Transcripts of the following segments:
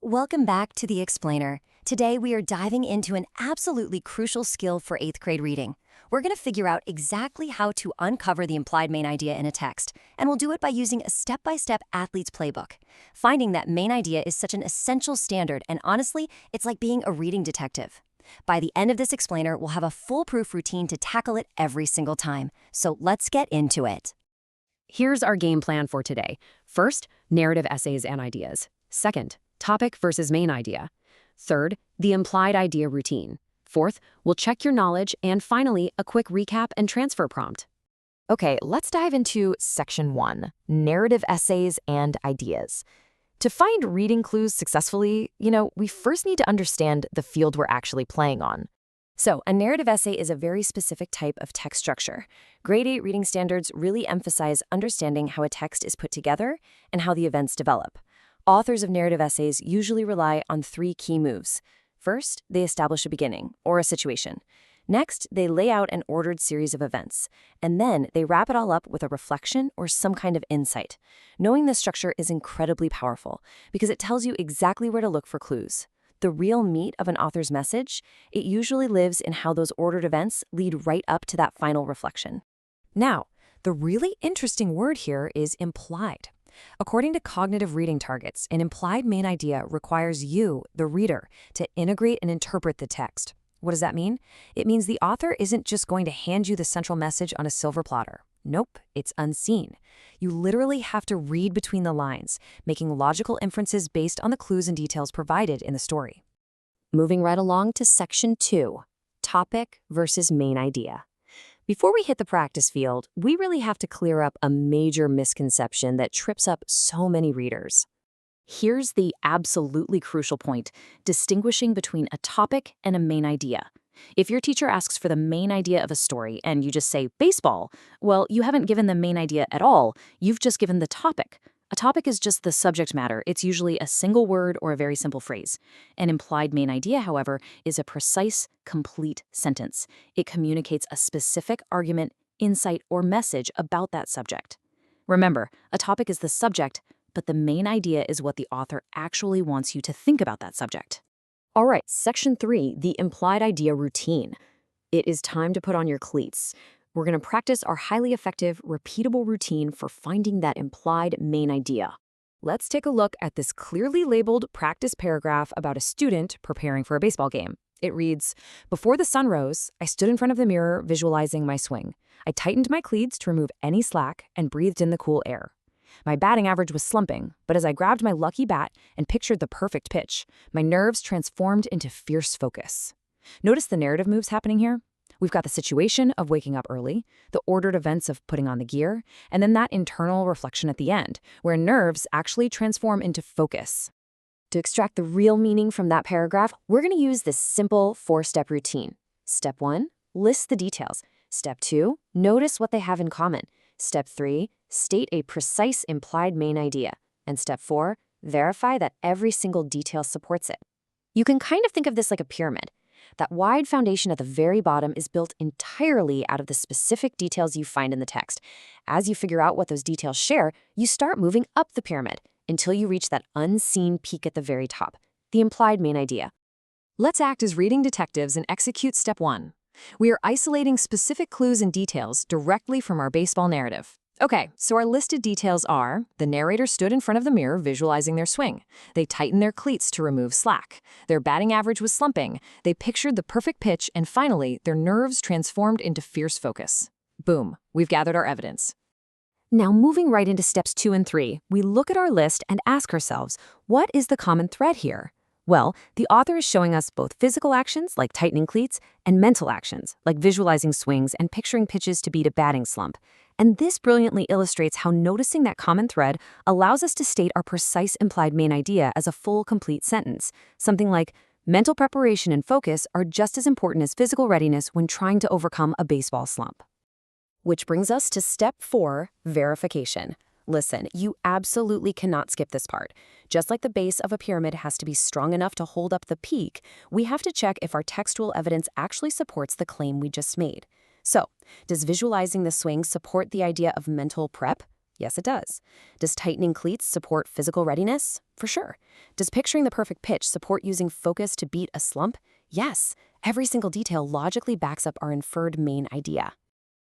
Welcome back to the Explainer. Today we are diving into an absolutely crucial skill for 8th grade reading. We're going to figure out exactly how to uncover the implied main idea in a text, and we'll do it by using a step-by-step athlete's playbook. Finding that main idea is such an essential standard, and honestly, it's like being a reading detective. By the end of this Explainer, we'll have a foolproof routine to tackle it every single time. So let's get into it. Here's our game plan for today. First, narrative essays and ideas. Second, topic versus main idea. Third, the implied idea routine. Fourth, we'll check your knowledge. And finally, a quick recap and transfer prompt. Okay, let's dive into Section 1, Narrative Essays and Ideas. To find reading clues successfully, we first need to understand the field we're actually playing on. So, a narrative essay is a very specific type of text structure. Grade 8 reading standards really emphasize understanding how a text is put together and how the events develop. Authors of narrative essays usually rely on 3 key moves. First, they establish a beginning, or a situation. Next, they lay out an ordered series of events. And then they wrap it all up with a reflection or some kind of insight. Knowing this structure is incredibly powerful because it tells you exactly where to look for clues. The real meat of an author's message, it usually lives in how those ordered events lead right up to that final reflection. Now, the really interesting word here is implied. According to cognitive reading targets, an implied main idea requires you, the reader, to integrate and interpret the text. What does that mean? It means the author isn't just going to hand you the central message on a silver platter. Nope, it's unseen. You literally have to read between the lines, making logical inferences based on the clues and details provided in the story. Moving right along to Section 2, Topic versus Main Idea. Before we hit the practice field, we really have to clear up a major misconception that trips up so many readers. Here's the absolutely crucial point, distinguishing between a topic and a main idea. If your teacher asks for the main idea of a story and you just say baseball, well, you haven't given the main idea at all, you've just given the topic. A topic is just the subject matter. It's usually a single word or a very simple phrase. An implied main idea, however, is a precise, complete sentence. It communicates a specific argument, insight, or message about that subject. Remember, a topic is the subject, but the main idea is what the author actually wants you to think about that subject. All right, Section 3, the implied idea routine. It is time to put on your cleats. We're going to practice our highly effective, repeatable routine for finding that implied main idea. Let's take a look at this clearly labeled practice paragraph about a student preparing for a baseball game. It reads, "Before the sun rose, I stood in front of the mirror visualizing my swing. I tightened my cleats to remove any slack and breathed in the cool air. My batting average was slumping, but as I grabbed my lucky bat and pictured the perfect pitch, my nerves transformed into fierce focus." Notice the narrative moves happening here? We've got the situation of waking up early, the ordered events of putting on the gear, and then that internal reflection at the end, where nerves actually transform into focus. To extract the real meaning from that paragraph, we're going to use this simple 4-step routine. Step 1, list the details. Step 2, notice what they have in common. Step 3, state a precise implied main idea. And step 4, verify that every single detail supports it. You can kind of think of this like a pyramid. That wide foundation at the very bottom is built entirely out of the specific details you find in the text. As you figure out what those details share, you start moving up the pyramid until you reach that unseen peak at the very top, the implied main idea. Let's act as reading detectives and execute Step 1. We are isolating specific clues and details directly from our baseball narrative. Okay, so our listed details are: the narrator stood in front of the mirror visualizing their swing. They tightened their cleats to remove slack. Their batting average was slumping. They pictured the perfect pitch, and finally, their nerves transformed into fierce focus. Boom, we've gathered our evidence. Now, moving right into Steps 2 and 3, we look at our list and ask ourselves, what is the common thread here? Well, the author is showing us both physical actions, like tightening cleats, and mental actions, like visualizing swings and picturing pitches to beat a batting slump. And this brilliantly illustrates how noticing that common thread allows us to state our precise implied main idea as a full, complete sentence. Something like, mental preparation and focus are just as important as physical readiness when trying to overcome a baseball slump. Which brings us to Step 4, verification. Listen, you absolutely cannot skip this part. Just like the base of a pyramid has to be strong enough to hold up the peak, we have to check if our textual evidence actually supports the claim we just made. So, does visualizing the swing support the idea of mental prep? Yes, it does. Does tightening cleats support physical readiness? For sure. Does picturing the perfect pitch support using focus to beat a slump? Yes. Every single detail logically backs up our inferred main idea.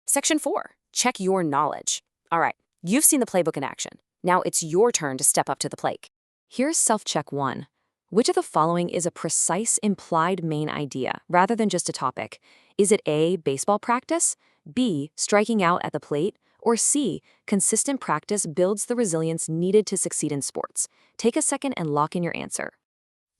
Section 4. Check your knowledge. All right, you've seen the playbook in action. Now it's your turn to step up to the plate. Here's self-check 1. Which of the following is a precise implied main idea rather than just a topic? Is it A, baseball practice, B, striking out at the plate, or C, consistent practice builds the resilience needed to succeed in sports? Take a second and lock in your answer.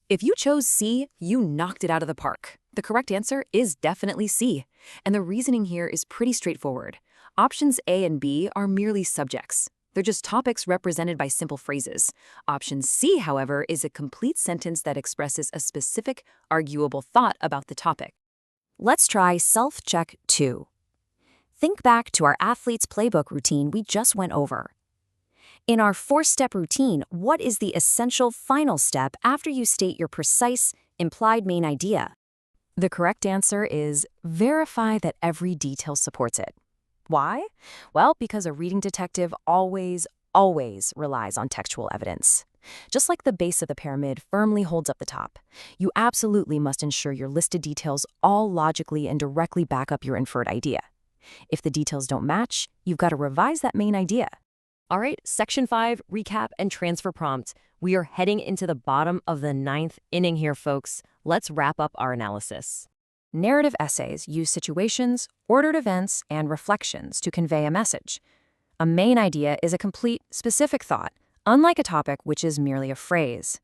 If you chose C, you knocked it out of the park. The correct answer is definitely C, and the reasoning here is pretty straightforward. Options A and B are merely subjects. They're just topics represented by simple phrases. Option C, however, is a complete sentence that expresses a specific, arguable thought about the topic. Let's try self-check 2. Think back to our athlete's playbook routine we just went over. In our 4-step routine, what is the essential final step after you state your precise, implied main idea? The correct answer is verify that every detail supports it. Why? Well, because a reading detective always relies on textual evidence. Just like the base of the pyramid firmly holds up the top, you absolutely must ensure your listed details all logically and directly back up your inferred idea. If the details don't match, you've got to revise that main idea. All right, Section 5, recap and transfer prompt. We are heading into the bottom of the 9th inning here, folks. Let's wrap up our analysis. Narrative essays use situations, ordered events, and reflections to convey a message. A main idea is a complete, specific thought, unlike a topic which is merely a phrase.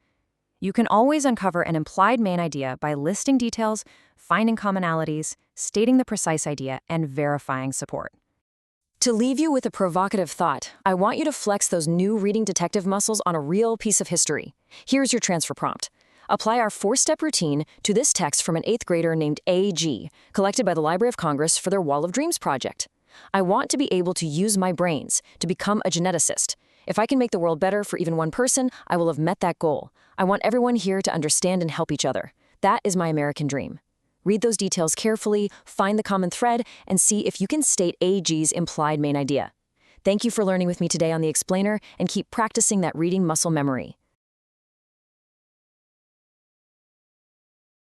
You can always uncover an implied main idea by listing details, finding commonalities, stating the precise idea, and verifying support. To leave you with a provocative thought, I want you to flex those new reading detective muscles on a real piece of history. Here's your transfer prompt. Apply our 4-step routine to this text from an 8th grader named A.G., collected by the Library of Congress for their Wall of Dreams project. I want to be able to use my brains to become a geneticist. If I can make the world better for even one person, I will have met that goal. I want everyone here to understand and help each other. That is my American dream. Read those details carefully, find the common thread, and see if you can state A.G.'s implied main idea. Thank you for learning with me today on The Explainer, and keep practicing that reading muscle memory.